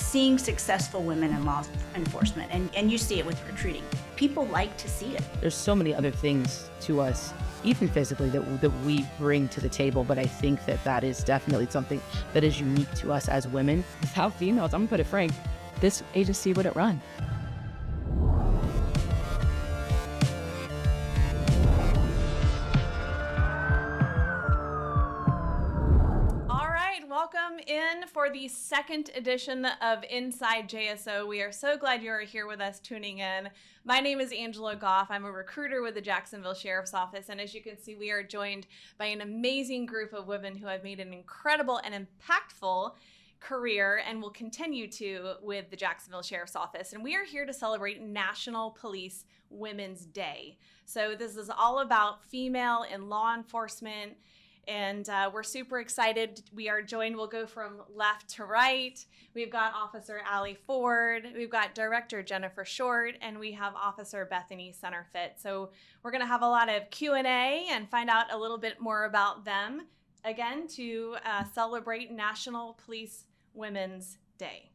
seeing successful women in law enforcement, and you see it with recruiting. People like to see it. There's so many other things to us, even physically, that we bring to the table, but I think that is definitely something that is unique to us as women. Without females, I'm gonna put it frank, this agency wouldn't run. Welcome in for the second edition of Inside JSO. We are so glad you are here with us tuning in. My name is Angela Gaff. I'm a recruiter with the Jacksonville Sheriff's Office, and as you can see, we are joined by an amazing group of women who have made an incredible and impactful career and will continue to with the Jacksonville Sheriff's Office. And we are here to celebrate National Police Women's Day. So this is all about female in law enforcement. And we're super excited. We are joined, we'll go from left to right. We've got Officer Allie Ford, we've got Director Jennifer Short, and we have Officer Bethany Senterfitt. So we're gonna have a lot of Q&A and find out a little bit more about them, again, to celebrate National Police Women's Day.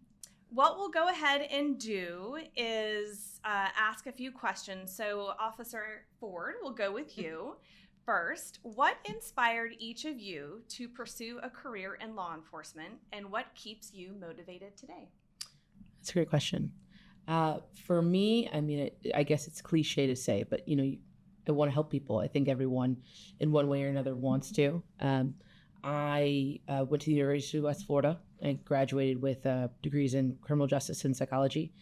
What we'll go ahead and do is ask a few questions. So Officer Ford, we'll go with you. First, what inspired each of you to pursue a career in law enforcement, and what keeps you motivated today? That's a great question. For me, I mean, I guess it's cliche to say, but I want to help people. I think everyone in one way or another wants to. I went to the University of West Florida and graduated with degrees in criminal justice and psychology.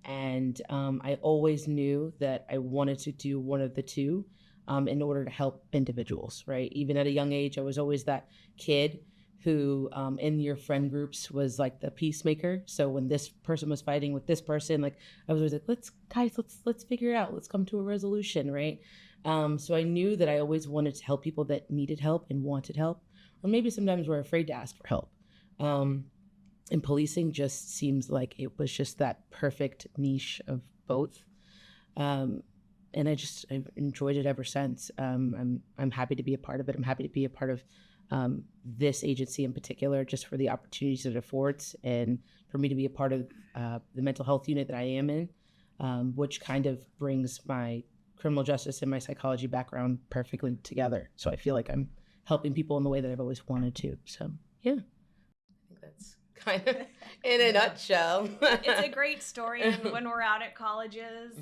And I always knew that I wanted to do one of the two. In order to help individuals, right? Even at a young age, I was always that kid who in your friend groups was like the peacemaker. So when this person was fighting with this person, like I was always like, let's figure it out. Let's come to a resolution, right? So I knew that I always wanted to help people that needed help and wanted help, or maybe sometimes were afraid to ask for help. And policing just seems like it was just that perfect niche of both. And I've enjoyed it ever since. I'm happy to be a part of it. I'm happy to be a part of this agency in particular, just for the opportunities it affords, and for me to be a part of the mental health unit that I am in, which kind of brings my criminal justice and my psychology background perfectly together. So I feel like I'm helping people in the way that I've always wanted to. So yeah, I think that's kind of in a nutshell. It's a great story, and when we're out at colleges,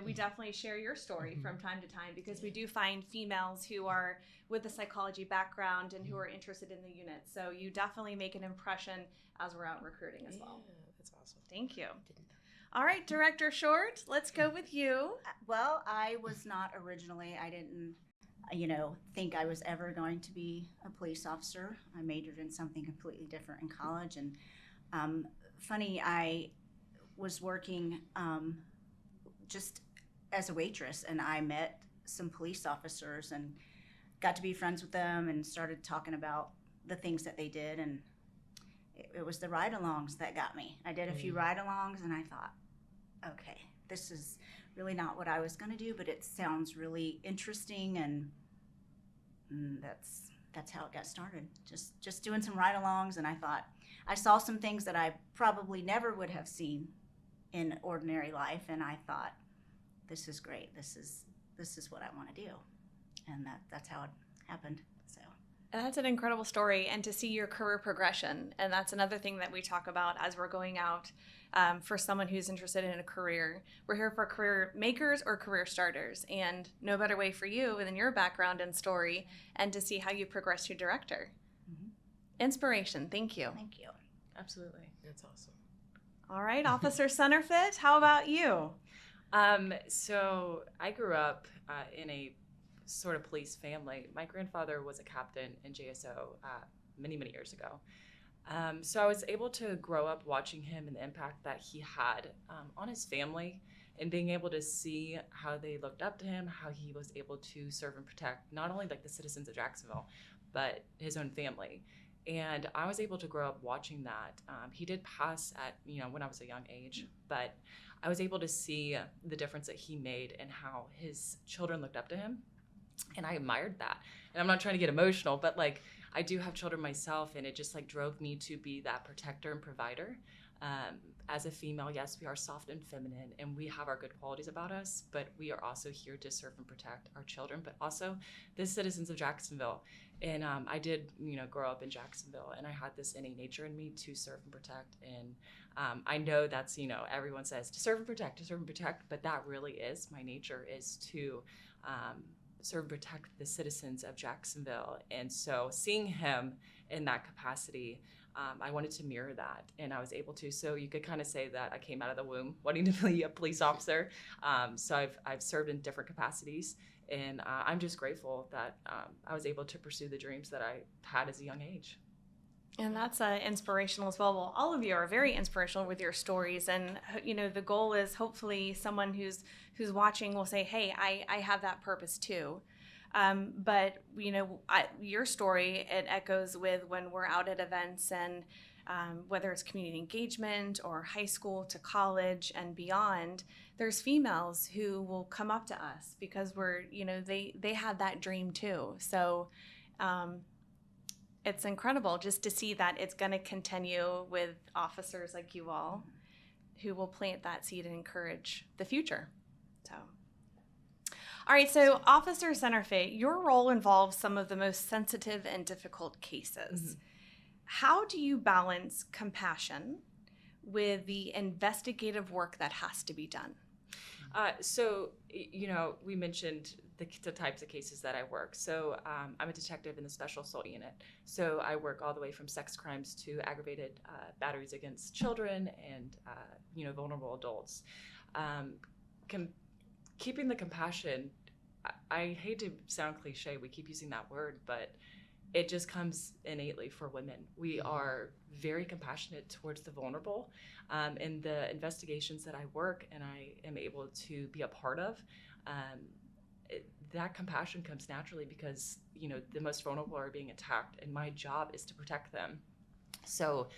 we definitely share your story from time to time, because we do find females who are with a psychology background and who are interested in the unit. So you definitely make an impression as we're out recruiting as well. Yeah, that's awesome. Thank you. All right, Director Short, let's go with you. Well, I was not originally, I didn't think I was ever going to be a police officer. I majored in something completely different in college. And funny, I was working just as a waitress, and I met some police officers and got to be friends with them and started talking about the things that they did. And it was the ride-alongs that got me. I did a few ride-alongs, and I thought, okay, this is really not what I was going to do, but it sounds really interesting, and that's how it got started. Just doing some ride-alongs, and I thought, I saw some things that I probably never would have seen in ordinary life, and I thought, this is great. This is what I want to do, and that's how it happened. So. And that's an incredible story, and to see your career progression. And that's another thing that we talk about as we're going out for someone who's interested in a career. We're here for career makers or career starters, and no better way for you than your background and story, and to see how you progress to director. Mm-hmm. Inspiration. Thank you. Thank you. Absolutely. That's awesome. All right, Officer Senterfitt, how about you? So I grew up in a sort of police family. My grandfather was a captain in JSO many, many years ago. So I was able to grow up watching him and the impact that he had on his family, and being able to see how they looked up to him, how he was able to serve and protect not only like the citizens of Jacksonville, but his own family. And I was able to grow up watching that. He did pass at, when I was a young age, but I was able to see the difference that he made and how his children looked up to him. And I admired that. And I'm not trying to get emotional, but like I do have children myself, and it just like drove me to be that protector and provider. As a female, yes, we are soft and feminine, and we have our good qualities about us, but we are also here to serve and protect our children, but also the citizens of Jacksonville. And I did, grow up in Jacksonville, and I had this innate nature in me to serve and protect. And I know that's, everyone says to serve and protect, but that really is my nature, is to serve and protect the citizens of Jacksonville. And so seeing him in that capacity, I wanted to mirror that, and I was able to. So you could kind of say that I came out of the womb wanting to be a police officer. So I've served in different capacities, and I'm just grateful that I was able to pursue the dreams that I had as a young age. And that's inspirational as well. Well, all of you are very inspirational with your stories, and the goal is hopefully someone who's watching will say, "Hey, I have that purpose too." But your story, it echoes with when we're out at events, and whether it's community engagement or high school to college and beyond, there's females who will come up to us because we're, they had that dream too. So it's incredible just to see that it's going to continue with officers like you all who will plant that seed and encourage the future. So. All right, so Officer Senterfitt, your role involves some of the most sensitive and difficult cases. Mm-hmm. How do you balance compassion with the investigative work that has to be done? So, we mentioned the types of cases that I work. So I'm a detective in the Special Assault Unit. So I work all the way from sex crimes to aggravated batteries against children and, vulnerable adults. Keeping the compassion, I hate to sound cliche, we keep using that word, but it just comes innately for women. We are very compassionate towards the vulnerable. In the investigations that I work and I am able to be a part of, that compassion comes naturally because, the most vulnerable are being attacked, and my job is to protect them. So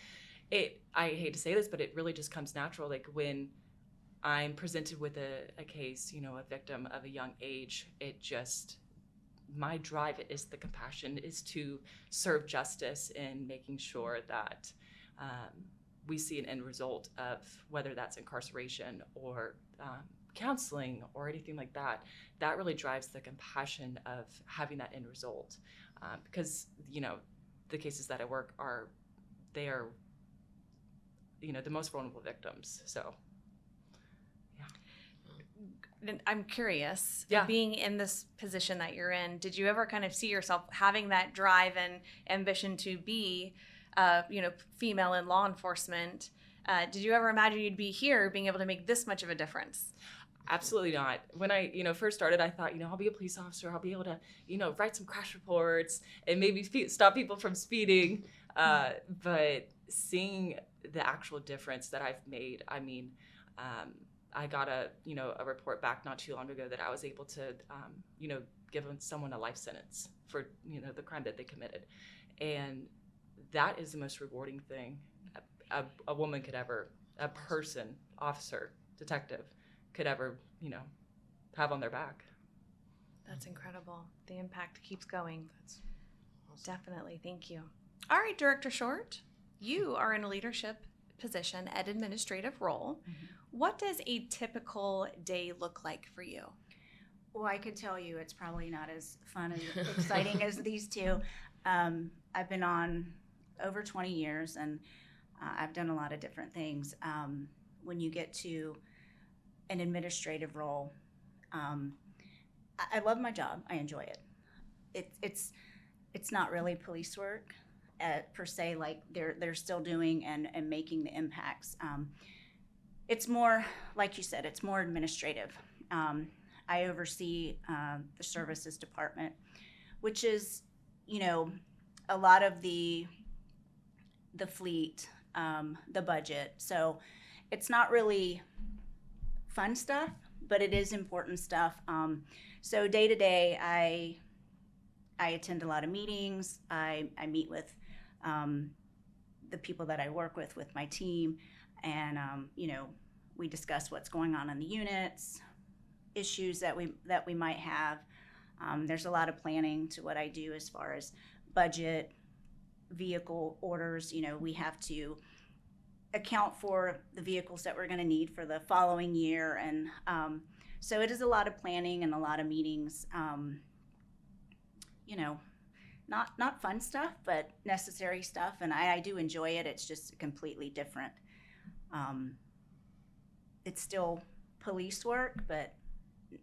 I hate to say this, but it really just comes natural. Like when I'm presented with a case, a victim of a young age, my drive is the compassion, is to serve justice and making sure that we see an end result of whether that's incarceration or counseling or anything like that. That really drives the compassion of having that end result. Because, the cases that I work they are the most vulnerable victims. So. I'm curious, yeah. Being in this position that you're in, did you ever kind of see yourself having that drive and ambition to be, female in law enforcement? Did you ever imagine you'd be here being able to make this much of a difference? Absolutely not. When I, first started, I thought, I'll be a police officer. I'll be able to, write some crash reports and maybe stop people from speeding. But seeing the actual difference that I've made, I got a report back not too long ago that I was able to, give someone a life sentence for, the crime that they committed. And that is the most rewarding thing a woman could ever, a person, officer, detective could ever, have on their back. That's incredible. The impact keeps going. That's awesome. Definitely. Thank you. All right, Director Short, you are in a leadership position at administrative role. Mm-hmm. What does a typical day look like for you? Well, I could tell you it's probably not as fun and exciting as these two. I've been on over 20 years, and I've done a lot of different things. When you get to an administrative role, I love my job. I enjoy it. It's not really police work per se, like they're still doing and making the impacts. It's more, like you said, it's more administrative. I oversee the services department, which is, a lot of the fleet, the budget. So it's not really fun stuff, but it is important stuff. So day to day, I attend a lot of meetings. I meet with the people that I work with my team, and we discuss what's going on in the units, issues that we might have. There's a lot of planning to what I do as far as budget, vehicle orders. We have to account for the vehicles that we're going to need for the following year. And so it is a lot of planning and a lot of meetings, you know, not fun stuff, but necessary stuff. And I do enjoy it. It's just completely different. It's still police work, but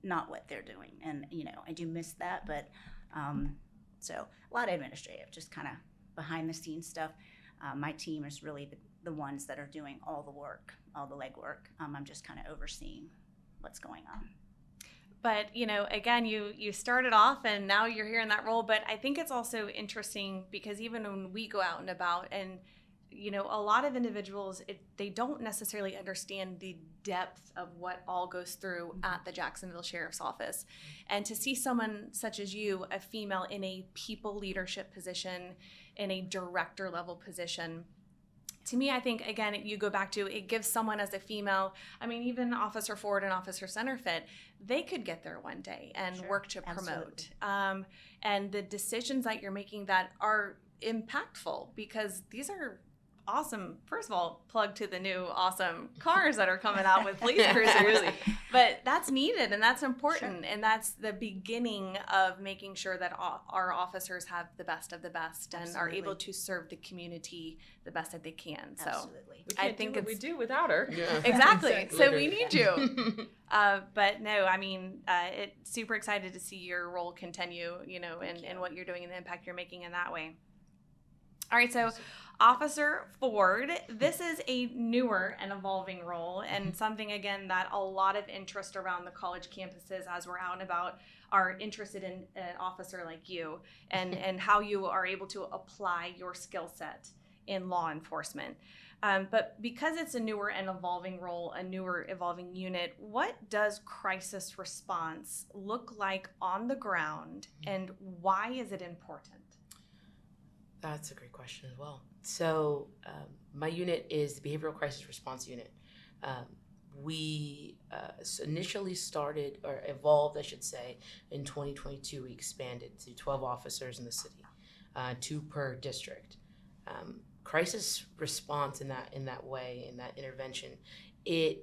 not what they're doing. And, you know, I do miss that. But so a lot of administrative, just kind of behind the scenes stuff. My team is really the ones that are doing all the work, all the legwork. I'm just kind of overseeing what's going on. But, you know, again, you started off and now you're here in that role. But I think it's also interesting because even when we go out and about and, you know, a lot of individuals, they don't necessarily understand the depth of what all goes through at the Jacksonville Sheriff's Office. And to see someone such as you, a female in a people leadership position, in a director level position, to me, I think, again, you go back to it gives someone as a female, I mean, even Officer Ford and Officer Senterfitt, they could get there one day and work to promote. And the decisions that you're making that are impactful because these are awesome. First of all, plug to the new awesome cars that are coming out with police cruisers. But that's needed and that's important. And that's the beginning of making sure that our officers have the best of the best and are able to serve the community the best that they can. So I think we do without her. Yeah. Exactly. So we need you. But no, I mean, it's super excited to see your role continue, you know, and what you're doing and the impact you're making in that way. All right, so Officer Ford, this is a newer and evolving role and something, again, that a lot of interest around the college campuses as we're out and about are interested in an officer like you and how you are able to apply your skill set in law enforcement. But because it's a newer and evolving role, a newer evolving unit, what does crisis response look like on the ground and why is it important? That's a great question as well. So my unit is the Behavioral Crisis Response Unit. We initially started, or evolved, I should say, in 2022. We expanded to 12 officers in the city, 2 per district. Crisis response in that way, in that intervention, the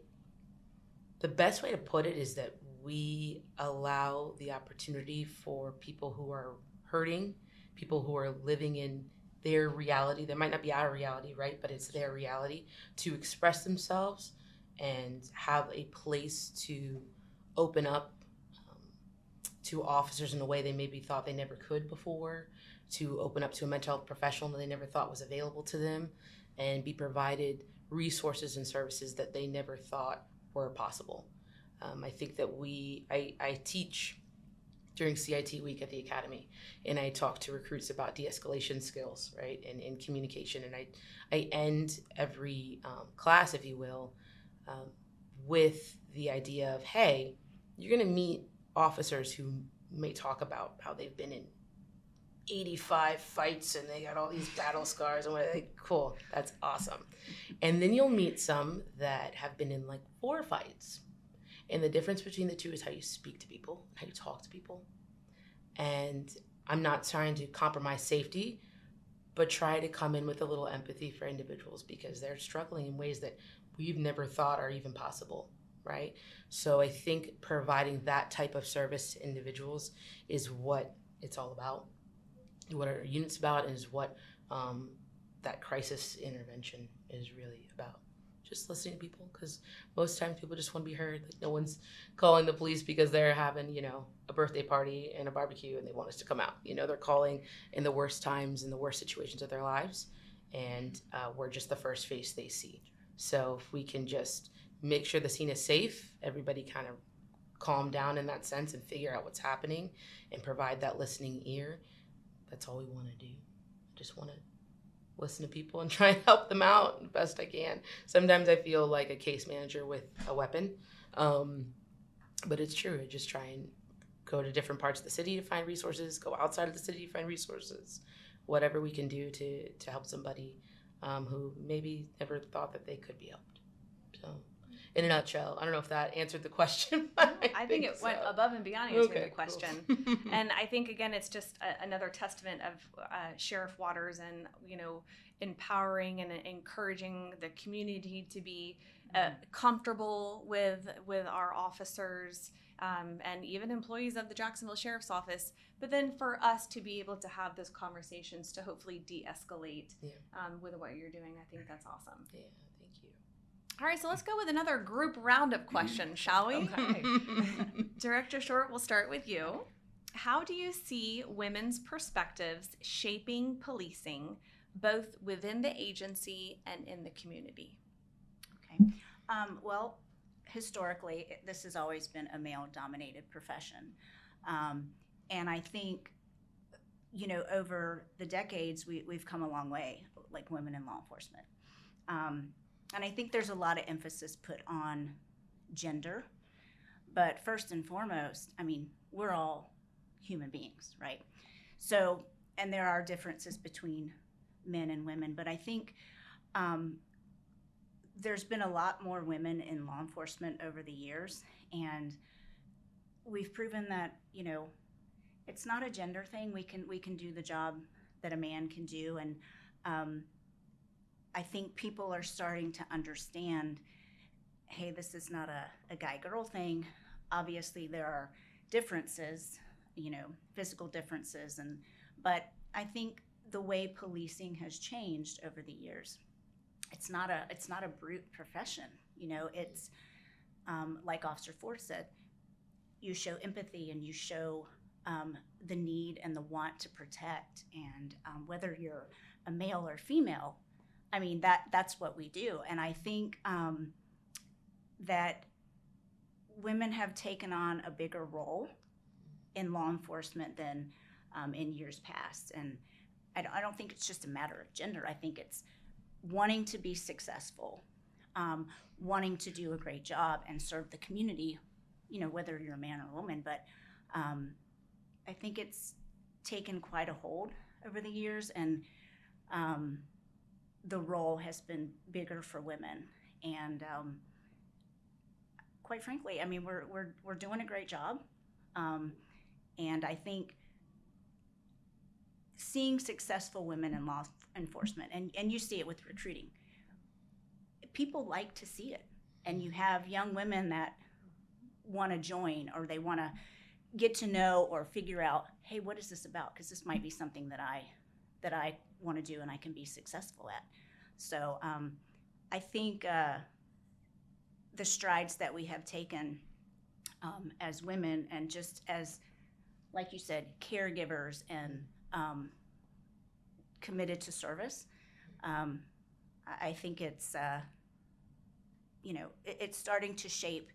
best way to put it is that we allow the opportunity for people who are hurting, people who are living in their reality, that might not be our reality, right? But it's their reality, to express themselves and have a place to open up to officers in a way they maybe thought they never could before, to open up to a mental health professional that they never thought was available to them, and be provided resources and services that they never thought were possible. I think that I teach during CIT week at the academy, and I talk to recruits about de-escalation skills, right, and in communication. And I end every class, if you will, with the idea of, hey, you're gonna meet officers who may talk about how they've been in 85 fights and they got all these battle scars and what, like, cool, that's awesome. And then you'll meet some that have been in like 4 fights. And the difference between the two is how you speak to people, how you talk to people. And I'm not trying to compromise safety, but try to come in with a little empathy for individuals because they're struggling in ways that we've never thought are even possible, right? So I think providing that type of service to individuals is what it's all about, what our unit's about, and is what that crisis intervention is really about. Just listening to people, because most times people just want to be heard. Like, no one's calling the police because they're having, you know, a birthday party and a barbecue and they want us to come out. You know, they're calling in the worst times and the worst situations of their lives, and we're just the first face they see. So if we can just make sure the scene is safe, everybody kind of calm down in that sense and figure out what's happening and provide that listening ear, that's all we want to do. I just want to listen to people and try and help them out the best I can. Sometimes I feel like a case manager with a weapon, but it's true. I just try and go to different parts of the city to find resources, go outside of the city to find resources, whatever we can do to help somebody who maybe never thought that they could be helped. So in a nutshell. I don't know if that answered the question. I think it went above and beyond answering the Okay, question. cool. And I think, again, it's just another testament of Sheriff Waters and, empowering and encouraging the community to be comfortable with our officers and even employees of the Jacksonville Sheriff's Office. But then for us to be able to have those conversations to hopefully de-escalate with what you're doing, I think that's awesome. Yeah, thank you. All right, so let's go with another group roundup question, shall we? Okay. Director Short, we'll start with you. How do you see women's perspectives shaping policing, both within the agency and in the community? Okay. Well, historically, this has always been a male-dominated profession. And I think, over the decades, we've come a long way, like women in law enforcement. And I think there's a lot of emphasis put on gender. But first and foremost, we're all human beings, right? So, and there are differences between men and women, but I think there's been a lot more women in law enforcement over the years, and we've proven that, it's not a gender thing. We can do the job that a man can do, and I think people are starting to understand, hey, this is not a guy-girl thing. Obviously, there are differences, physical differences, but I think the way policing has changed over the years, it's not a brute profession. It's like Officer Ford said, you show empathy and you show the need and the want to protect, and whether you're a male or female, that's what we do. And I think that women have taken on a bigger role in law enforcement than in years past. And I don't think it's just a matter of gender. I think it's wanting to be successful, wanting to do a great job and serve the community, whether you're a man or a woman. But I think it's taken quite a hold over the years, and the role has been bigger for women. And quite frankly, we're doing a great job. And I think seeing successful women in law enforcement, and you see it with recruiting, people like to see it. And you have young women that want to join, or they want to get to know or figure out, hey, what is this about? Because this might be something that I want to do and I can be successful at. So I think the strides that we have taken as women, and just as, like you said, caregivers and committed to service, I think it's it's starting to shape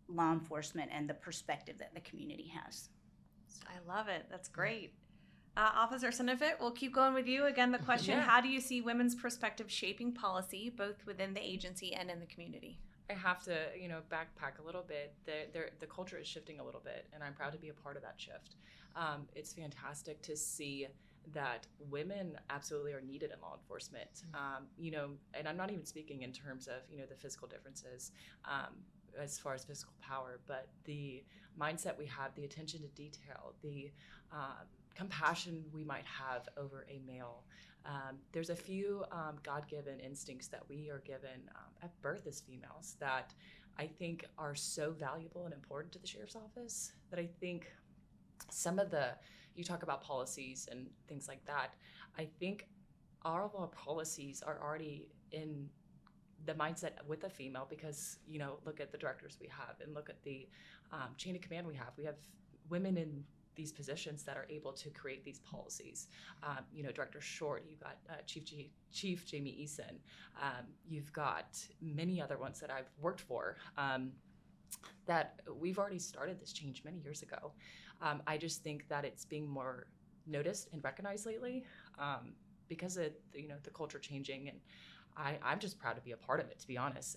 law enforcement and the perspective that the community has. I love it. That's great. Officer Senterfitt, we'll keep going with you. Again, the question, Yeah. How do you see women's perspective shaping policy, both within the agency and in the community? I have to, backpack a little bit. The culture is shifting a little bit, and I'm proud to be a part of that shift. It's fantastic to see that women absolutely are needed in law enforcement. And I'm not even speaking in terms of, the physical differences as far as physical power, but the mindset we have, the attention to detail, the compassion we might have over a male. There's a few God-given instincts that we are given at birth as females that I think are so valuable and important to the sheriff's office, that I think some of you talk about policies and things like that, I think all of our policies are already in the mindset with a female, because, look at the directors we have, and look at the chain of command we have. We have women in these positions that are able to create these policies. Director Short, you've got Chief Jamie Eason. You've got many other ones that I've worked for, that we've already started this change many years ago. I just think that it's being more noticed and recognized lately, because of the culture changing, and I'm just proud to be a part of it, to be honest.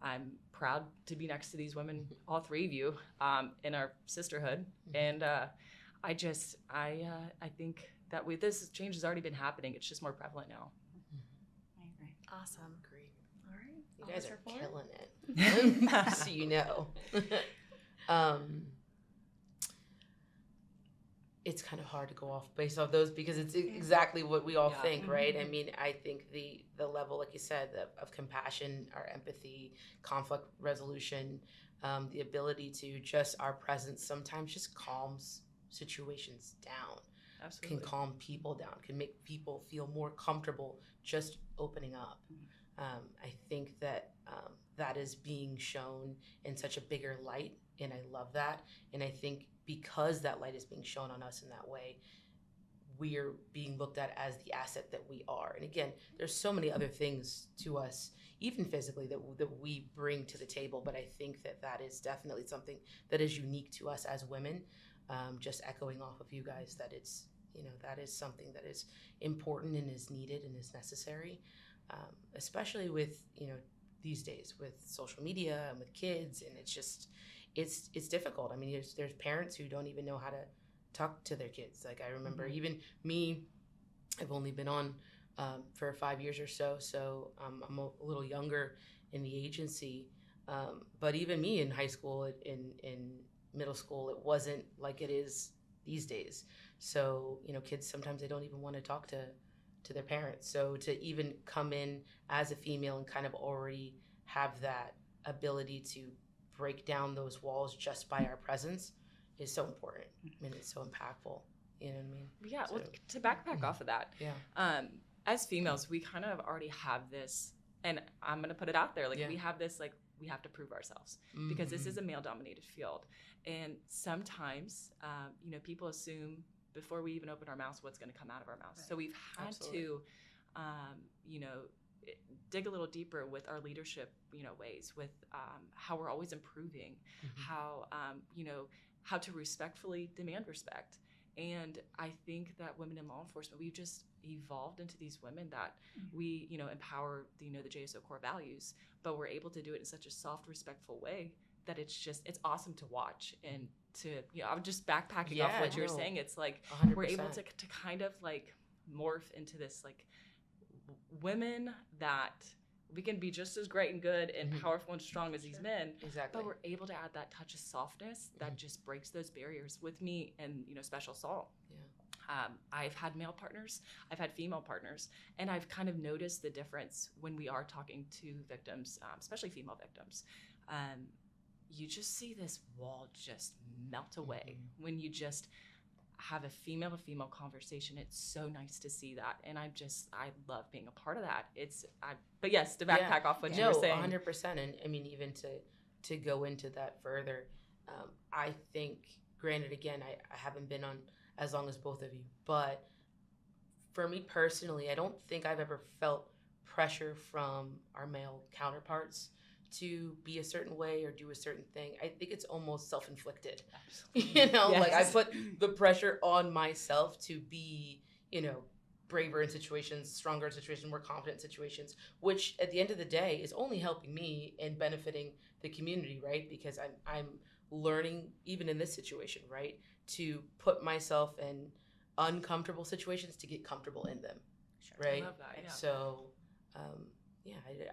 I'm proud to be next to these women, all three of you, in our sisterhood. And I think that this change has already been happening. It's just more prevalent now. I agree. Awesome. Great. All right. You guys Officer are Ford? killing it. Just so you know. It's kind of hard to go off based off those because it's exactly what we all think, right? I mean, I think the level, like you said, of compassion, our empathy, conflict resolution, the ability to just our presence sometimes just calms situations down. Absolutely. Can calm people down, can make people feel more comfortable just opening up. I think that that is being shown in such a bigger light, and I love that. And I think because that light is being shown on us in that way, we're being looked at as the asset that we are. And again, there's so many other things to us, even physically, that we bring to the table. But I think that is definitely something that is unique to us as women. Just echoing off of you guys, that it's, that is something that is important and is needed and is necessary, especially with, these days with social media and with kids. And it's just, it's difficult. I mean, there's parents who don't even know how to talk to their kids. Like I remember even me, I've only been on for 5 years or so. So I'm a little younger in the agency. But even me in high school, in middle school, it wasn't like it is these days. So, kids, sometimes they don't even want to talk to their parents. So to even come in as a female and kind of already have that ability to break down those walls just by our presence is so important. I mean, it's so impactful. You know what I mean? Yeah. So, well, to backpack off of that, as females, we kind of already have this, and I'm going to put it out there. Like we have this, like we have to prove ourselves because this is a male-dominated field. And sometimes, people assume before we even open our mouths what's going to come out of our mouths. Right. So we've had to, dig a little deeper with our leadership, ways, with how we're always improving, how, how to respectfully demand respect. And I think that women in law enforcement, we've just evolved into these women that we, empower, the JSO core values, but we're able to do it in such a soft, respectful way that it's awesome to watch. And to, I'm just backpacking off what you're saying. It's like 100%. we're able to kind of like morph into this like women that we can be just as great and good and powerful and strong as these men. Exactly. But we're able to add that touch of softness that just breaks those barriers with me and, special assault. Yeah. I've had male partners, I've had female partners, and I've kind of noticed the difference when we are talking to victims, especially female victims. You just see this wall just melt away when you just have a female to female conversation. It's so nice to see that, and I love being a part of that. But yes, to backpack off what you were saying. 100%. And I mean, even to go into that further, I think, granted, again, I haven't been on as long as both of you, but for me personally, I don't think I've ever felt pressure from our male counterparts to be a certain way or do a certain thing. I think it's almost self-inflicted. Absolutely. Like I put the pressure on myself to be, braver in situations, stronger in situations, more confident in situations, which at the end of the day is only helping me and benefiting the community, right? Because I'm learning, even in this situation, right, to put myself in uncomfortable situations to get comfortable in them, right? I love that, yeah. So,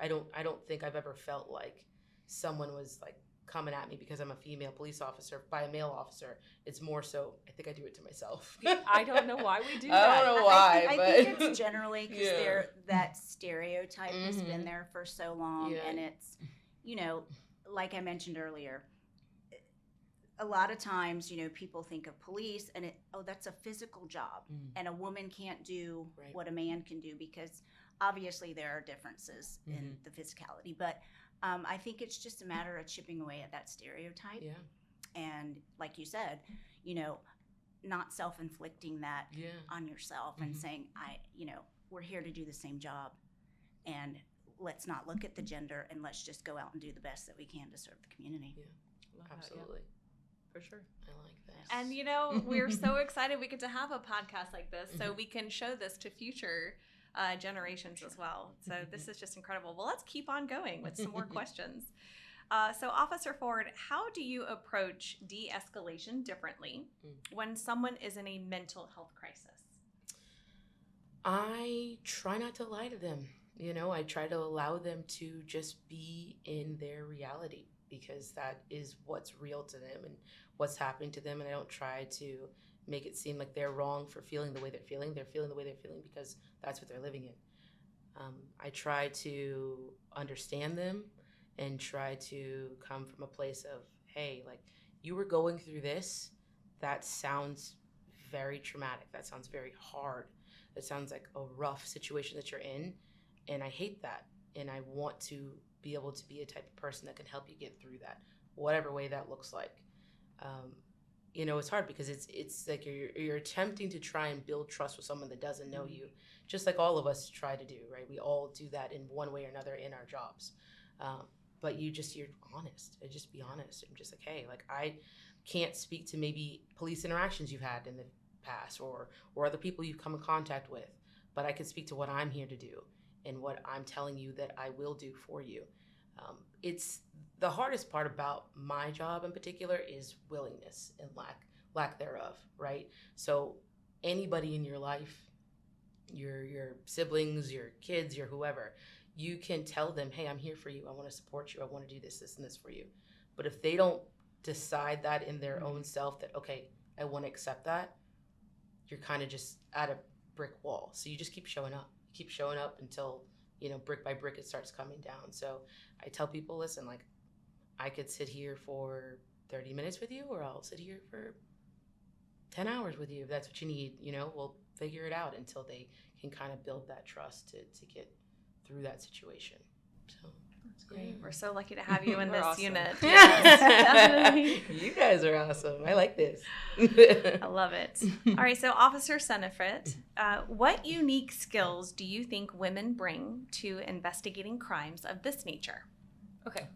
I don't think I've ever felt like someone was like coming at me because I'm a female police officer by a male officer. It's more so, I think I do it to myself. I don't know why we do that. I don't know why, I think it's generally because that stereotype has been there for so long, and it's, like I mentioned earlier, a lot of times, people think of police and that's a physical job, and a woman can't do what a man can do, because obviously there are differences in the physicality, but I think it's just a matter of chipping away at that stereotype. Yeah. And like you said, not self-inflicting that on yourself and saying, we're here to do the same job, and let's not look at the gender, and let's just go out and do the best that we can to serve the community. Yeah, absolutely. For sure. I like that. And we're so excited we get to have a podcast like this so we can show this to future generations as well. So this is just incredible. Well, let's keep on going with some more questions. So Officer Ford, how do you approach de-escalation differently when someone is in a mental health crisis? I try not to lie to them. I try to allow them to just be in their reality, because that is what's real to them and what's happening to them. And I don't try to make it seem like they're wrong for feeling the way they're feeling. They're feeling the way they're feeling because that's what they're living in. I try to understand them and try to come from a place of, hey, like, you were going through this. That sounds very traumatic. That sounds very hard. That sounds like a rough situation that you're in. And I hate that. And I want to be able to be a type of person that can help you get through that, whatever way that looks like. It's hard because it's like you're attempting to try and build trust with someone that doesn't know you, just like all of us try to do, right? We all do that in one way or another in our jobs. But you're honest. Just be honest. I'm just like, hey, like, I can't speak to maybe police interactions you've had in the past or other people you've come in contact with, but I can speak to what I'm here to do and what I'm telling you that I will do for you. It's the hardest part about my job in particular is willingness and lack thereof, right? So anybody in your life, your siblings, your kids, your whoever, you can tell them, hey, I'm here for you. I want to support you. I want to do this, and this for you. But if they don't decide that in their own self that, okay, I want to accept that, you're kind of just at a brick wall. So you just keep showing up. Keep showing up until, brick by brick, it starts coming down. So I tell people, listen, like, I could sit here for 30 minutes with you, or I'll sit here for 10 hours with you if that's what you need. We'll figure it out until they can kind of build that trust to get through that situation. So that's great. We're so lucky to have you in We're this awesome. unit. Yes, definitely. You guys are awesome. I like this. I love it. All right, so Officer Senterfitt, what unique skills do you think women bring to investigating crimes of this nature? Okay,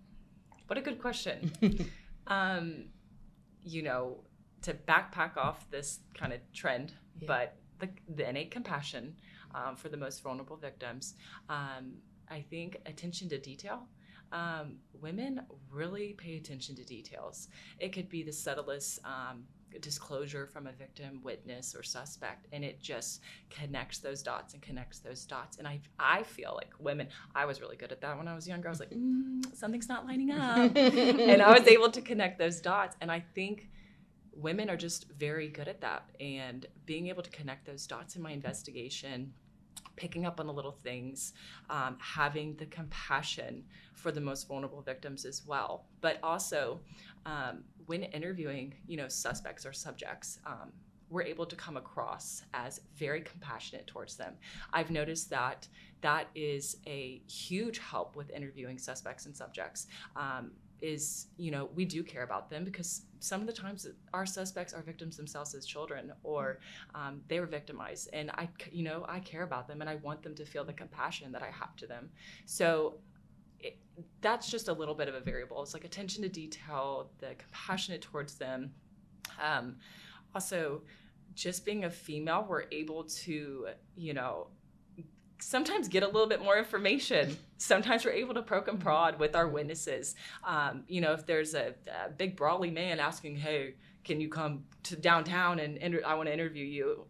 what a good question. To backpack off this kind of trend, but the innate compassion for the most vulnerable victims. I think attention to detail. Women really pay attention to details. It could be the subtlest disclosure from a victim, witness, or suspect, and it just connects those dots. And I feel like women, I was really good at that when I was younger. I was like, something's not lining up. And I was able to connect those dots. And I think women are just very good at that. And being able to connect those dots in my investigation, picking up on the little things, having the compassion for the most vulnerable victims as well. But also, when interviewing, suspects or subjects, we're able to come across as very compassionate towards them. I've noticed that is a huge help with interviewing suspects and subjects. We do care about them because some of the times our suspects are victims themselves as children, or they were victimized, and I care about them and I want them to feel the compassion that I have to them. So that's just a little bit of a variable. It's like attention to detail, the compassionate towards them. Also, just being a female, we're able to, sometimes get a little bit more information. Sometimes we're able to poke and prod with our witnesses. If there's a big brawly man asking, hey, can you come to downtown and I want to interview you.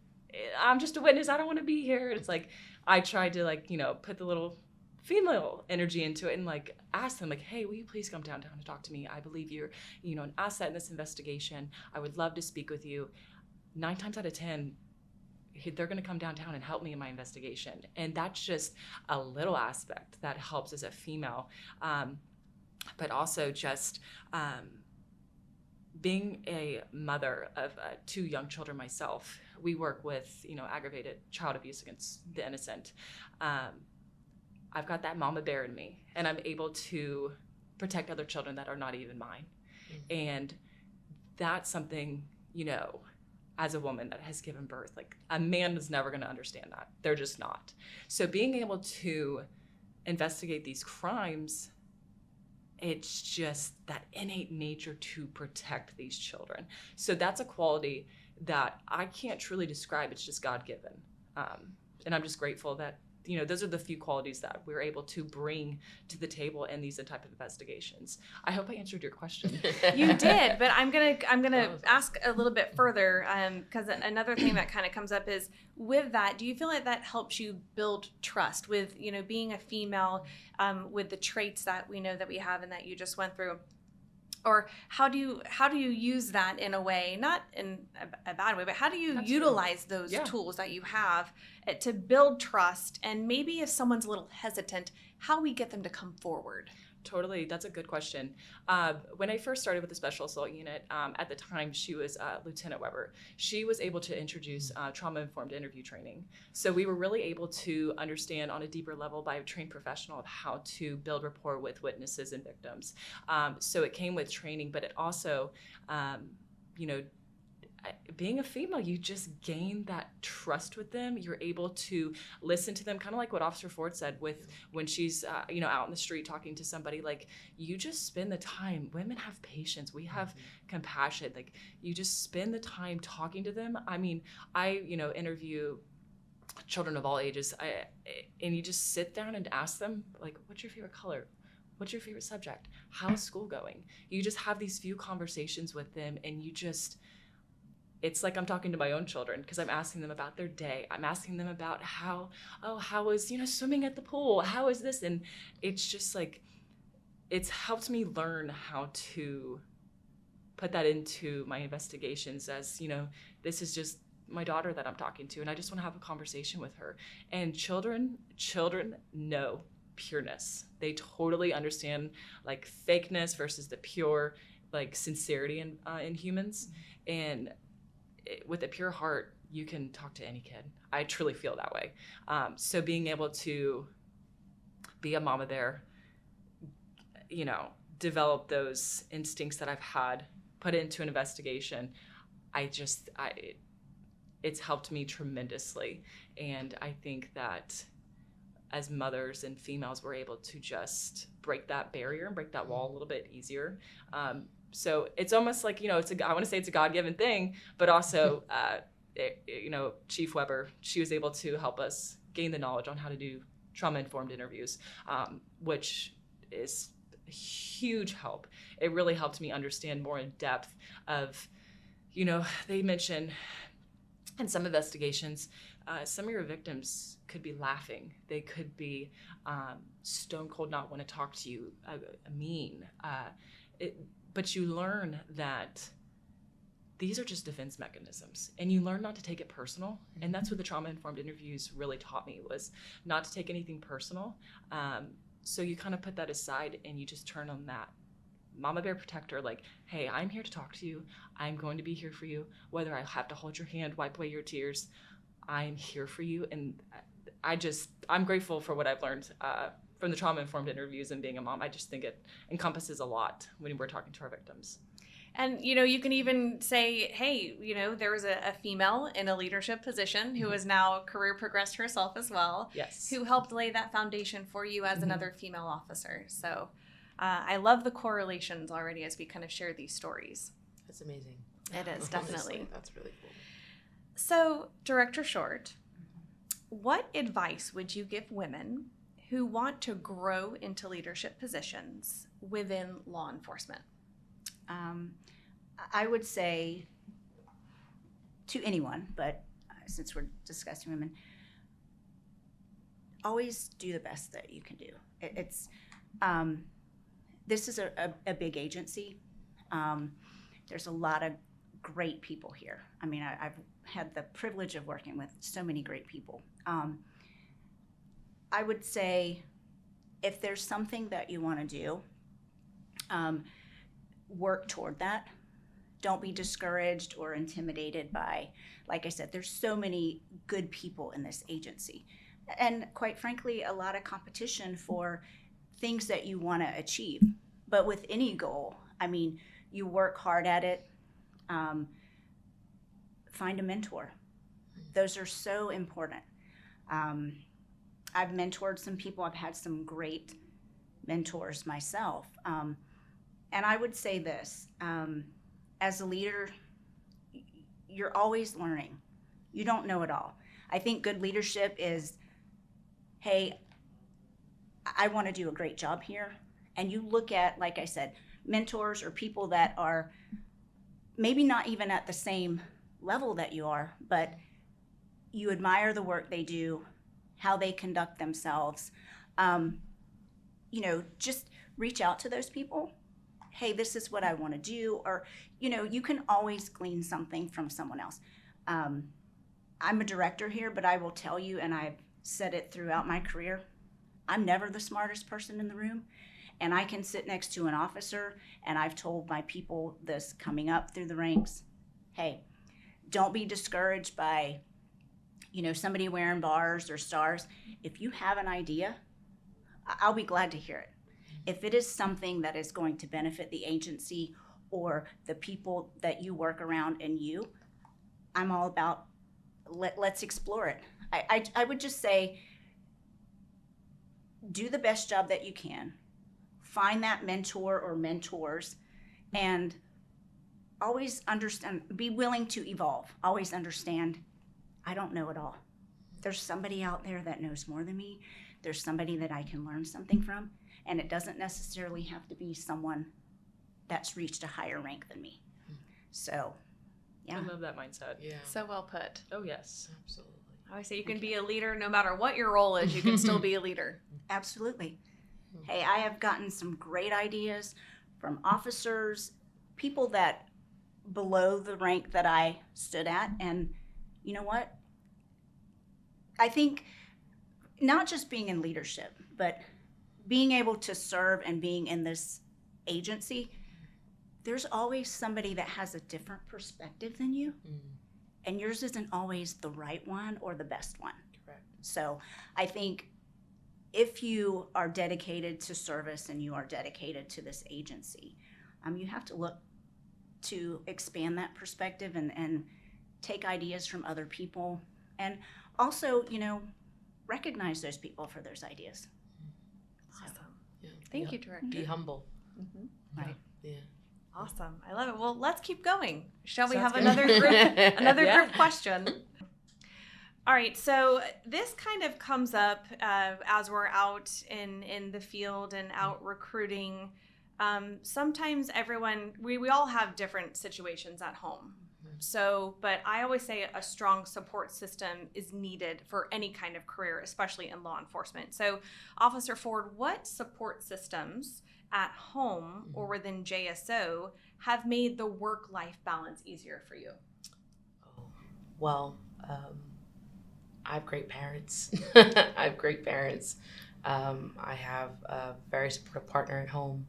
I'm just a witness. I don't want to be here. It's like, I tried to put the little female energy into it and ask them hey, will you please come downtown and talk to me? I believe you're, an asset in this investigation. I would love to speak with you. 9 times out of 10, they're going to come downtown and help me in my investigation. And that's just a little aspect that helps as a female. But also just being a mother of 2 young children myself, we work with, aggravated child abuse against the innocent. I've got that mama bear in me, and I'm able to protect other children that are not even mine. Mm-hmm. And that's something, as a woman that has given birth, a man is never going to understand that. They're just not. So being able to investigate these crimes, it's just that innate nature to protect these children. So that's a quality that I can't truly describe. It's just God-given. And I'm just grateful that those are the few qualities that we're able to bring to the table in these type of investigations. I hope I answered your question. You did, but I'm gonna ask a little bit further, because another thing that kind of comes up is, with that, do you feel like that helps you build trust with, being a female, with the traits that we know that we have and that you just went through? Or how do you use that in a way, not in a bad way, but how do you utilize those tools that you have to build trust? And maybe if someone's a little hesitant, how we get them to come forward? Totally. That's a good question. When I first started with the Special Assault Unit, at the time she was Lieutenant Weber, she was able to introduce trauma-informed interview training. So we were really able to understand on a deeper level by a trained professional of how to build rapport with witnesses and victims. So it came with training, but it also, being a female, you just gain that trust with them. You're able to listen to them, kind of like what Officer Ford said with when she's out in the street talking to somebody. Like, you just spend the time. Women have patience. We have compassion. Like, you just spend the time talking to them. I mean, I interview children of all ages, and you just sit down and ask them, like, what's your favorite color? What's your favorite subject? How's school going? You just have these few conversations with them, and it's like I'm talking to my own children, because I'm asking them about their day. I'm asking them about how was, swimming at the pool? How is this? And it's just like, it's helped me learn how to put that into my investigations as, this is just my daughter that I'm talking to, and I just want to have a conversation with her. And children know pureness. They totally understand like fakeness versus the pure, like, sincerity in humans. And with a pure heart, you can talk to any kid. I truly feel that way. So being able to be a mama bear, develop those instincts that I've had, put it into an investigation, it's helped me tremendously. And I think that as mothers and females, we're able to just break that barrier and break that wall a little bit easier. So it's almost like, I want to say it's a God-given thing, but also, Chief Weber, she was able to help us gain the knowledge on how to do trauma-informed interviews, which is a huge help. It really helped me understand more in depth of, they mention in some investigations, some of your victims could be laughing. They could be stone cold, not want to talk to you, mean. But you learn that these are just defense mechanisms, and you learn not to take it personal. And that's what the trauma-informed interviews really taught me, was not to take anything personal. So you kind of put that aside, and you just turn on that mama bear protector, like, hey, I'm here to talk to you. I'm going to be here for you. Whether I have to hold your hand, wipe away your tears, I'm here for you. And I'm grateful for what I've learned from the trauma-informed interviews and being a mom. I just think it encompasses a lot when we're talking to our victims. And, you can even say, hey, there was a female in a leadership position who has now career progressed herself as well. Yes. Who helped lay that foundation for you as another female officer. So I love the correlations already as we kind of share these stories. That's amazing. It is, definitely. Honestly, that's really cool. So, Director Short, what advice would you give women who want to grow into leadership positions within law enforcement? I would say to anyone, but since we're discussing women, always do the best that you can do. This is a big agency. There's a lot of great people here. I mean, I've had the privilege of working with so many great people. I would say if there's something that you want to do, work toward that. Don't be discouraged or intimidated by, like I said, there's so many good people in this agency. And quite frankly, a lot of competition for things that you want to achieve. But with any goal, I mean, you work hard at it. Find a mentor. Those are so important. I've mentored some people. I've had some great mentors myself. And I would say this, as a leader, you're always learning. You don't know it all. I think good leadership is hey, I want to do a great job here. And you look at, like I said, mentors or people that are maybe not even at the same level that you are, but you admire the work they do, how they conduct themselves. Just reach out to those people. Hey, this is what I want to do. Or, you can always glean something from someone else. I'm a director here, but I will tell you, and I've said it throughout my career, I'm never the smartest person in the room. And I can sit next to an officer, and I've told my people this coming up through the ranks, hey, don't be discouraged by, somebody wearing bars or stars. If you have an idea, I'll be glad to hear it. If it is something that is going to benefit the agency or the people that you work around and you, I'm all about let's explore it. I would just say, do the best job that you can. Find that mentor or mentors, and always understand, be willing to evolve. Always understand, I don't know it all. There's somebody out there that knows more than me. There's somebody that I can learn something from, and it doesn't necessarily have to be someone that's reached a higher rank than me. So, yeah. I love that mindset. Yeah. So well put. Oh, yes. Absolutely. I always say you can be a leader no matter what your role is. You can still be a leader. Absolutely. Hey, I have gotten some great ideas from officers, people that below the rank that I stood at. And you know what? I think not just being in leadership, but being able to serve and being in this agency, there's always somebody that has a different perspective than you. And yours isn't always the right one or the best one. Correct. So I think if you are dedicated to service and you are dedicated to this agency, you have to look to expand that perspective and take ideas from other people, and also, recognize those people for those ideas. Awesome. Yeah. Thank you, Director. Be humble. Right. Yeah. Awesome. I love it. Well, let's keep going. Shall we Sounds have good. another group, Yeah. group question? All right. So this kind of comes up as we're out in the field and out recruiting. Sometimes we all have different situations at home. So, but I always say a strong support system is needed for any kind of career, especially in law enforcement. So, Officer Ford, what support systems at home or within JSO have made the work-life balance easier for you? Oh, well, I have great parents. I have a very supportive partner at home.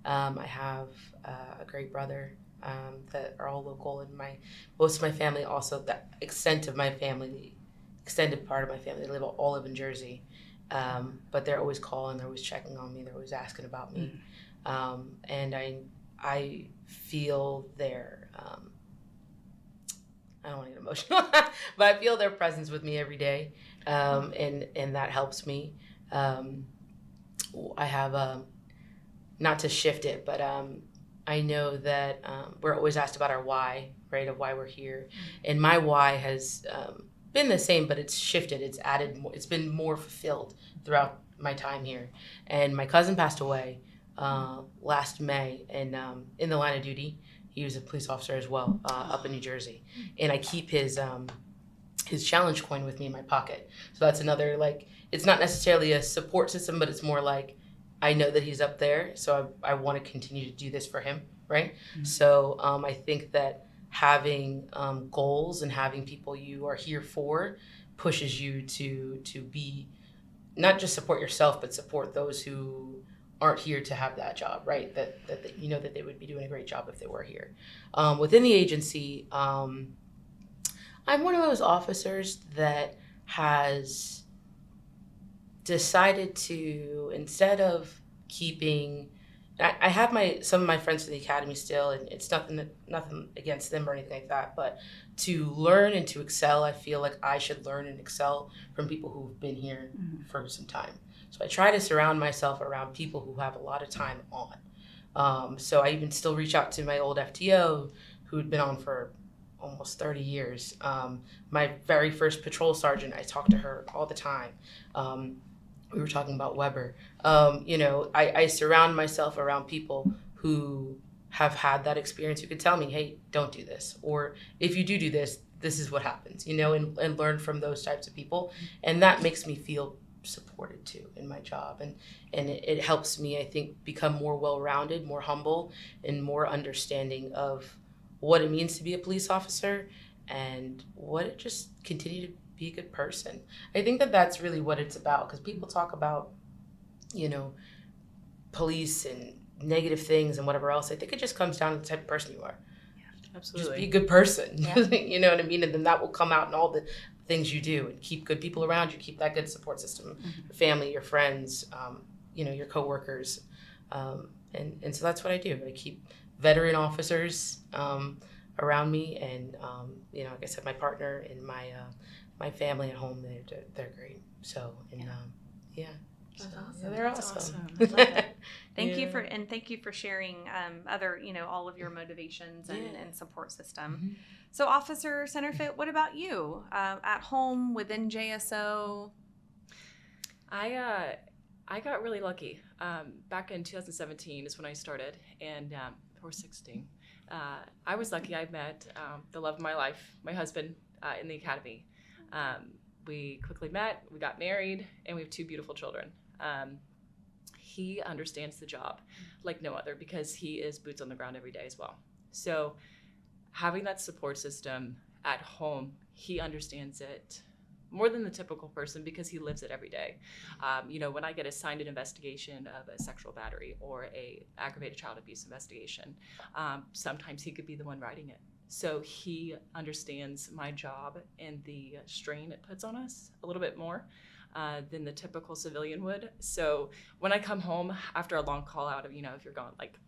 I have a great brother that are all local, and most of my family, also the extent of my family, the extended part of my family, they all live in Jersey. But they're always calling, they're always checking on me, they're always asking about me. And I feel their, I don't want to get emotional, but I feel their presence with me every day. And that helps me. I have, not to shift it, but I know that we're always asked about our why, right, of why we're here. And my why has been the same, but it's shifted. It's added more, it's been more fulfilled throughout my time here. And my cousin passed away last May, and in the line of duty. He was a police officer as well, up in New Jersey. And I keep his challenge coin with me in my pocket. So that's another, it's not necessarily a support system, but it's more like, I know that he's up there, so I want to continue to do this for him, right? So I think that having goals and having people you are here for pushes you to be, not just support yourself, but support those who aren't here to have that job, right? That you know that they would be doing a great job if they were here. Within the agency, I'm one of those officers that has decided to, instead of keeping, I have some of my friends in the academy still, and it's nothing against them or anything like that, but to learn and to excel, I feel like I should learn and excel from people who've been here for some time. So I try to surround myself around people who have a lot of time on. So I even still reach out to my old FTO who'd been on for almost 30 years. My very first patrol sergeant, I talk to her all the time. we were talking about Weber. I surround myself around people who have had that experience, who could tell me, hey, don't do this. Or if you do this, this is what happens, and learn from those types of people. And that makes me feel supported too in my job. And it helps me, I think, become more well-rounded, more humble, and more understanding of what it means to be a police officer and what it just continue to be a good person. I think that that's really what it's about, because people talk about, police and negative things and whatever else. I think it just comes down to the type of person you are. Absolutely. Just be a good person. Yeah. You know what I mean? And then that will come out in all the things you do, and keep good people around you, keep that good support system, your family, your friends, your coworkers. And so that's what I do. I keep veteran officers around me, and like I said, my partner and my family at home, they're great. So, yeah. That's So, awesome. they're That's awesome. awesome. I love it. Thank you Yeah. thank you for sharing other, all of your motivations and support system. Mhm. So, Officer Senterfitt, what about you? At home, within JSO? I got really lucky. Back in 2017 is when I started, and or 16. I was lucky. I met the love of my life, my husband, in the academy. We quickly met, we got married, and we have 2 beautiful children. He understands the job like no other, because he is boots on the ground every day as well. So having that support system at home, he understands it more than the typical person, because he lives it every day. When I get assigned an investigation of a sexual battery or a aggravated child abuse investigation, sometimes he could be the one writing it. So he understands my job and the strain it puts on us a little bit more than the typical civilian would. So when I come home after a long call out of, if you're gone like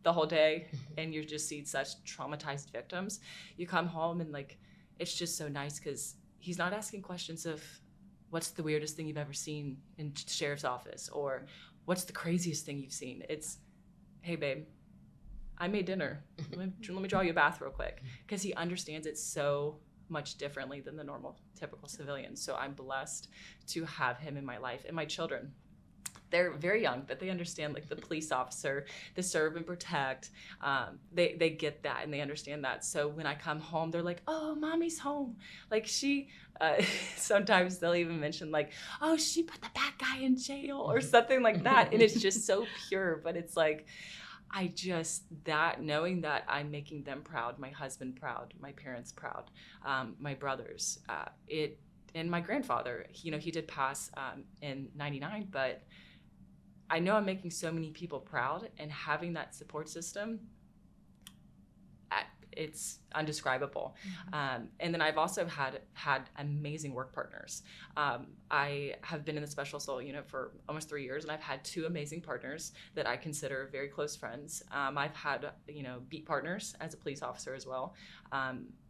the whole day and you just see such traumatized victims, you come home and it's just so nice, because he's not asking questions of what's the weirdest thing you've ever seen in the sheriff's office, or what's the craziest thing you've seen. It's, hey babe, I made dinner. Let me draw you a bath real quick, because he understands it so much differently than the normal typical civilian. So I'm blessed to have him in my life. And my children, they're very young, but they understand the police officer, the serve and protect. They get that and they understand that. So when I come home, they're like, oh, mommy's home. Sometimes they'll even mention oh, she put the bad guy in jail or something like that. And it's just so pure, but it's knowing that I'm making them proud, my husband proud, my parents proud, my brothers, and my grandfather, he did pass in 99, but I know I'm making so many people proud, and having that support system, it's undescribable. And then I've also had amazing work partners. I have been in the Special Assault Unit for almost 3 years, and I've had 2 amazing partners that I consider very close friends. I've had, beat partners as a police officer as well,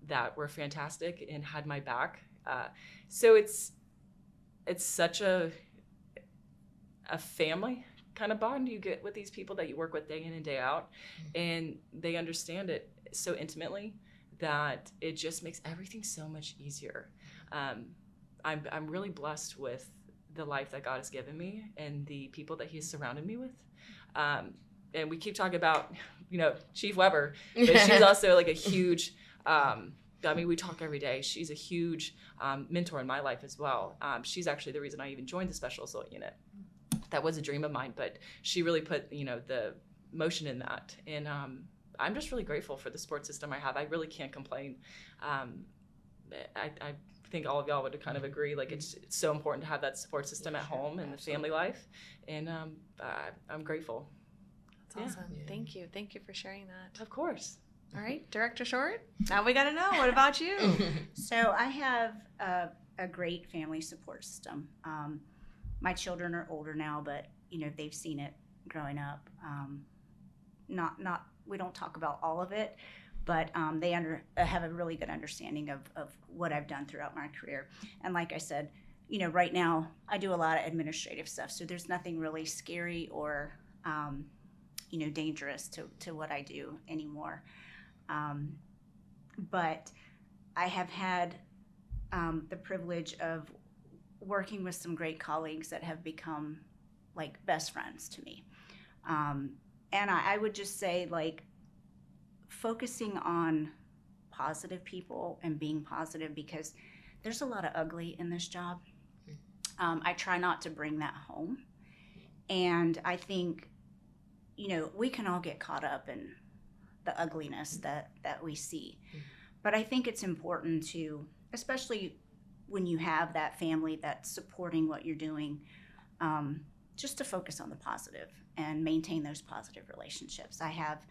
that were fantastic and had my back. So it's such a family kind of bond you get with these people that you work with day in and day out, and they understand it so intimately that it just makes everything so much easier. I'm really blessed with the life that God has given me and the people that He's surrounded me with. And we keep talking about, Chief Weber, but she's also a huge, we talk every day. She's a huge mentor in my life as well. She's actually the reason I even joined the Special Assault Unit. That was a dream of mine, but she really put, the motion in that. And I'm just really grateful for the support system I have. I really can't complain. I think all of y'all would kind of agree. It's so important to have that support system at home and the family life. And I'm grateful. That's awesome. Yeah. Thank you. Thank you for sharing that. Of course. All right, Director Short, now we got to know, what about you? So I have a great family support system. My children are older now, but they've seen it growing up. We don't talk about all of it, but they have a really good understanding of what I've done throughout my career. And like I said, right now I do a lot of administrative stuff, so there's nothing really scary or dangerous to what I do anymore. But I have had the privilege of working with some great colleagues that have become like best friends to me. And I would just say, like, focusing on positive people and being positive, because there's a lot of ugly in this job. I try not to bring that home. And I think, we can all get caught up in the ugliness that we see. But I think it's important to, especially when you have that family that's supporting what you're doing, just to focus on the positive and maintain those positive relationships. I have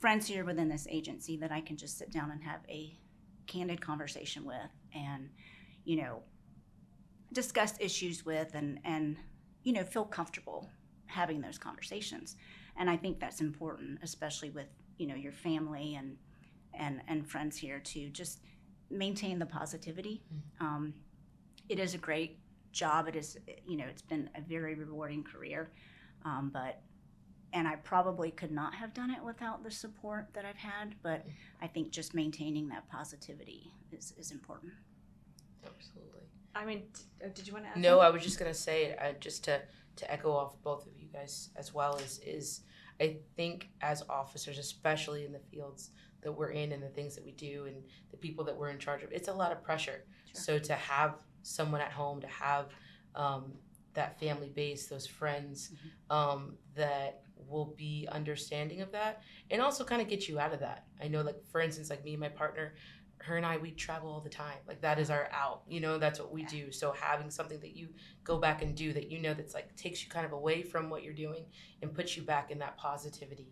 friends here within this agency that I can just sit down and have a candid conversation with, and, discuss issues with, and feel comfortable having those conversations. And I think that's important, especially with, your family and friends here, to just maintain the positivity. It is a great job. It is, it's been a very rewarding career. And I probably could not have done it without the support that I've had, but I think just maintaining that positivity is important. Absolutely. I mean, did you want to ask? No, I was just going to say, just to echo off both of you guys as well, is I think as officers, especially in the fields that we're in and the things that we do and the people that we're in charge of, it's a lot of pressure. Sure. So to have someone at home, to have that family base, those friends that will be understanding of that, and also kind of get you out of that. I know, like, for instance, like me and my partner, her and I, we travel all the time. Like, that is our out, that's what we do. So having something that you go back and do that, that's like takes you kind of away from what you're doing and puts you back in that positivity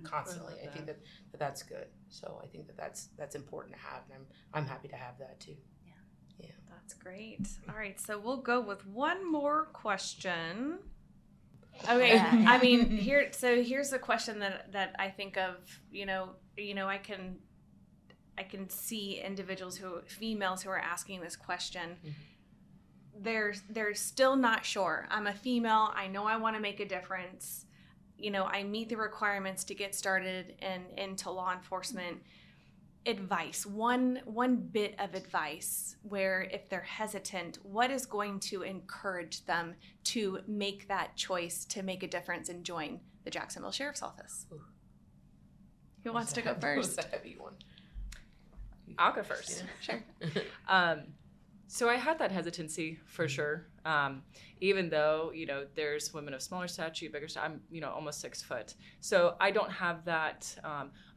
constantly. I think that's good. So I think that's important to have, and I'm happy to have that too. Yeah. That's great. All right, so we'll go with one more question. Okay, I mean, here's a question that I think of. I can see individuals females who are asking this question. They're still not sure. I'm a female. I know I want to make a difference. I meet the requirements to get started into law enforcement. Advice, one bit of advice, where if they're hesitant, what is going to encourage them to make that choice to make a difference and join the Jacksonville Sheriff's Office? Ooh. Who wants to go first? That was a heavy one. I'll go first. Sure. So I had that hesitancy for sure. Even though, there's women of smaller stature, bigger stature, I'm, almost 6 foot. So I don't have that,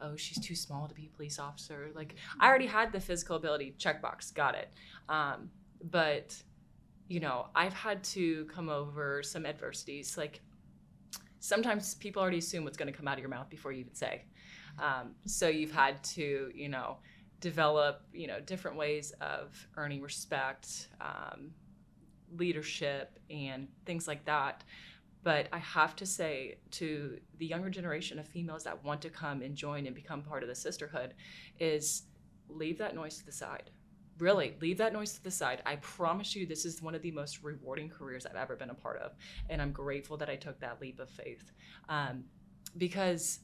oh, she's too small to be a police officer. Like, I already had the physical ability, checkbox, got it. But, I've had to come over some adversities. Like, sometimes people already assume what's going to come out of your mouth before you even say. So you've had to, develop, different ways of earning respect, leadership, and things like that. But I have to say to the younger generation of females that want to come and join and become part of the sisterhood is leave that noise to the side. Really, leave that noise to the side. I promise you, this is one of the most rewarding careers I've ever been a part of. And I'm grateful that I took that leap of faith. Because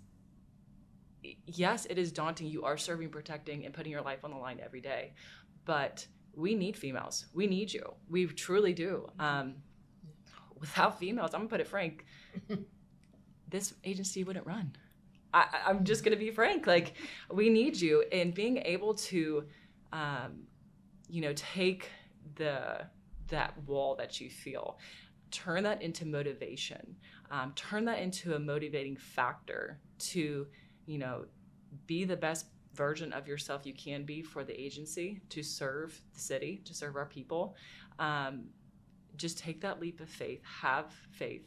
yes, it is daunting. You are serving, protecting, and putting your life on the line every day. But we need females. We need you. We truly do. Without females, I'm going to put it frank, this agency wouldn't run. I'm just going to be frank. Like, we need you. And being able to, take that wall that you feel, turn that into motivation, turn that into a motivating factor to, be the best version of yourself you can be for the agency, to serve the city, to serve our people. Just take that leap of faith, have faith.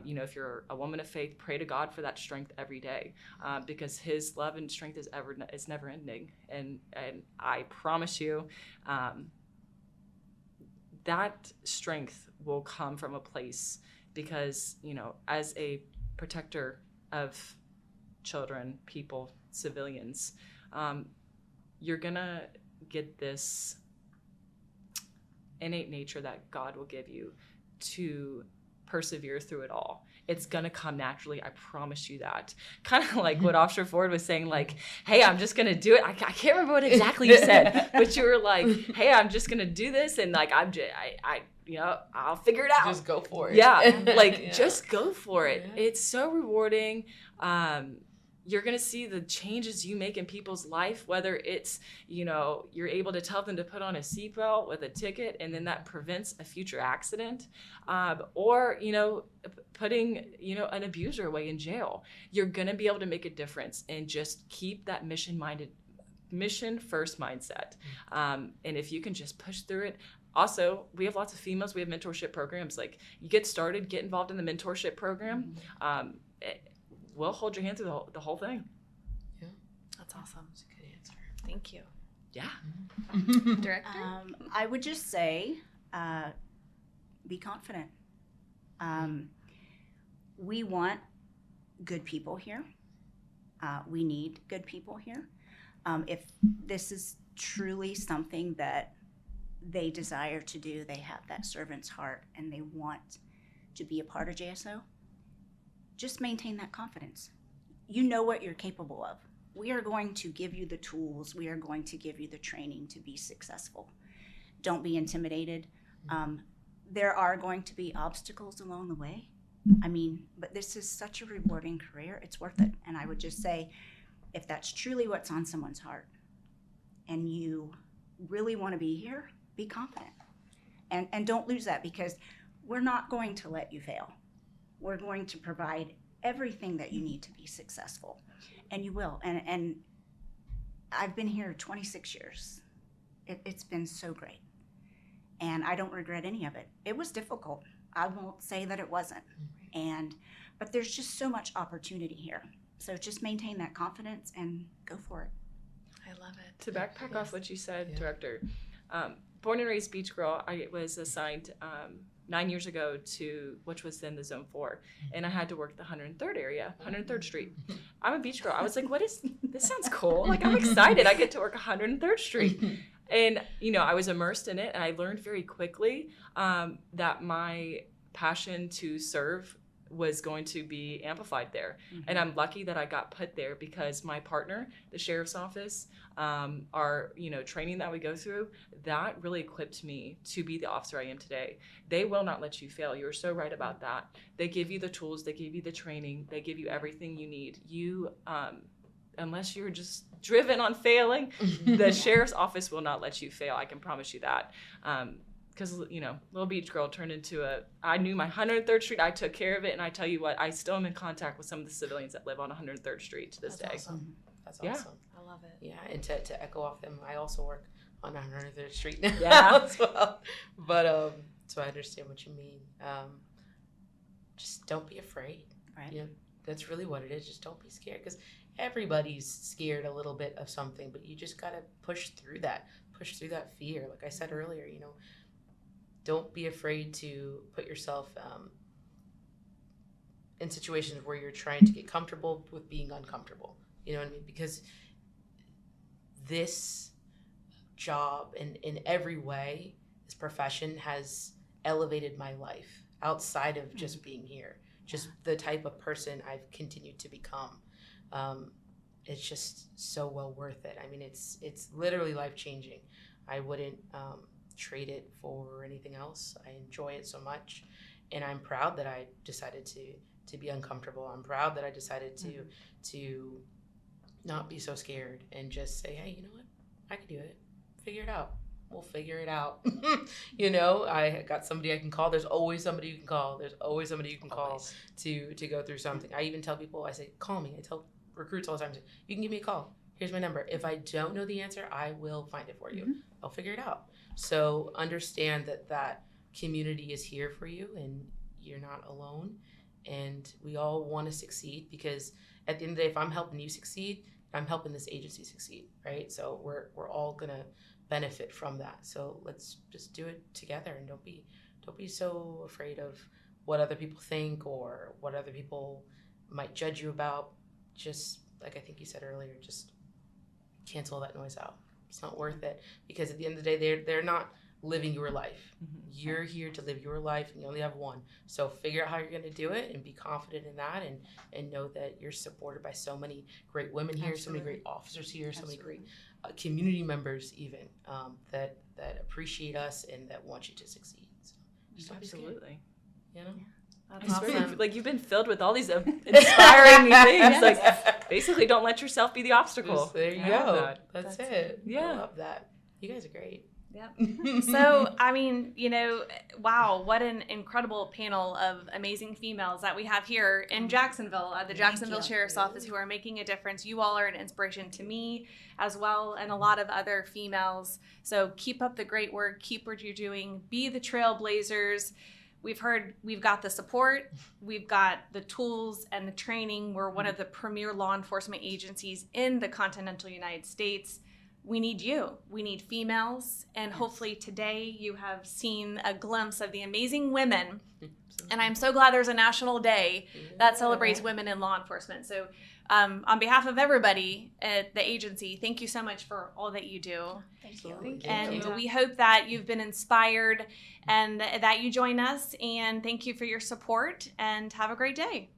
If you're a woman of faith, pray to God for that strength every day, because his love and strength is never ending. And I promise you, that strength will come from a place because, as a protector of children, people, civilians, you're gonna get this innate nature that God will give you to persevere through it all. It's going to come naturally. I promise you that. Kind of like what Officer Ford was saying, like, hey, I'm just going to do it. I can't remember what exactly you said, but you were like, hey, I'm just going to do this. And like, I'll figure it out. Just go for it. Yeah. Like, Yeah. just go for it. Yeah. It's so rewarding. You're going to see the changes you make in people's life, whether it's, you're able to tell them to put on a seatbelt with a ticket and then that prevents a future accident, or, putting, an abuser away in jail. You're going to be able to make a difference and just keep that mission first mindset. And if you can just push through it. Also, we have lots of females. We have mentorship programs. Like, you get started, get involved in the mentorship program. We'll hold your hand through the whole thing. Yeah, That's awesome. that's a good answer. Thank you. Yeah. Director? I would just say, be confident. We want good people here. We need good people here. If this is truly something that they desire to do, they have that servant's heart, and they want to be a part of JSO, just maintain that confidence. You know what you're capable of. We are going to give you the tools. We are going to give you the training to be successful. Don't be intimidated. There are going to be obstacles along the way. But this is such a rewarding career. It's worth it. And I would just say, if that's truly what's on someone's heart and you really want to be here, be confident. And don't lose that, because we're not going to let you fail. We're going to provide everything that you need to be successful, and you will. And I've been here 26 years. It's been so great, and I don't regret any of it. It was difficult. I won't say that it wasn't, but there's just so much opportunity here. So just maintain that confidence and go for it. I love it. To backpack off what you said, Yeah. Director, born and raised beach girl, I was assigned 9 years ago to, which was then the Zone 4, and I had to work the 103rd area, 103rd Street. I'm a beach girl. I was like, this sounds cool. Like, I'm excited. I get to work 103rd Street. And, I was immersed in it, and I learned very quickly that my passion to serve was going to be amplified there. Mm-hmm. And I'm lucky that I got put there, because my partner, the sheriff's office, our training that we go through, that really equipped me to be the officer I am today. They will not let you fail. You're so right about that. They give you the tools, they give you the training, they give you everything you need. You, unless you're just driven on failing, the sheriff's office will not let you fail. I can promise you that. Because, little beach girl turned into I knew my 103rd Street, I took care of it, and I tell you what, I still am in contact with some of the civilians that live on 103rd Street to this day. Awesome. That's Yeah. awesome. I love it. Yeah, and to echo off them, I also work on 103rd Street now Yeah. as well. But so I understand what you mean. Just don't be afraid. Right. That's really what it is. Just don't be scared, because everybody's scared a little bit of something, but you just gotta push through that fear. Like I said earlier, don't be afraid to put yourself in situations where you're trying to get comfortable with being uncomfortable. You know what I mean? Because this job, in every way, this profession has elevated my life outside of just being here. Just the type of person I've continued to become. It's just so well worth it. It's literally life-changing. I wouldn't trade it for anything else. I enjoy it so much, and I'm proud that I decided to be uncomfortable. I'm proud that I decided to not be so scared and just say, hey, you know what? I can do it. Figure it out. We'll figure it out. I got somebody I can call. There's always somebody you can call. There's always somebody you can call to go through something. I even tell people, I say, call me. I tell recruits all the time, you can give me a call. Here's my number. If I don't know the answer, I will find it for you. Mm-hmm. I'll figure it out. So understand that community is here for you, and you're not alone. And we all want to succeed, because at the end of the day, if I'm helping you succeed, I'm helping this agency succeed, right? So we're all gonna benefit from that. So let's just do it together, and don't be so afraid of what other people think or what other people might judge you about. Just like I think you said earlier, just cancel that noise out. It's not worth it, because at the end of the day, they're not living your life. You're here to live your life, and you only have one. So figure out how you're going to do it and be confident in that, and know that you're supported by so many great women here, so many great officers here, so many great community members even that appreciate us and that want you to succeed. So just don't be scared, Absolutely. you know? That's It's really, awesome. like, you've been filled with all these inspiring things. Like, basically, don't let yourself be the obstacle. Just, there you I love go. that. That's it. Yeah. I love that. You guys are great. Yep. So, I mean, you know, wow, what an incredible panel of amazing females that we have here in Jacksonville at the Jacksonville you. Sheriff's Office who are making a difference. You all are an inspiration to me as well, and a lot of other females. So keep up the great work. Keep what you're doing. Be the trailblazers. We've heard we've got the support, we've got the tools and the training. We're one of the premier law enforcement agencies in the continental United States. We need you. We need females. And hopefully today you have seen a glimpse of the amazing women. And I'm so glad there's a national day that celebrates women in law enforcement. So on behalf of everybody at the agency, thank you so much for all that you do. Thank you. Thank And you. we hope that you've been inspired and that you join us. And thank you for your support, and have a great day.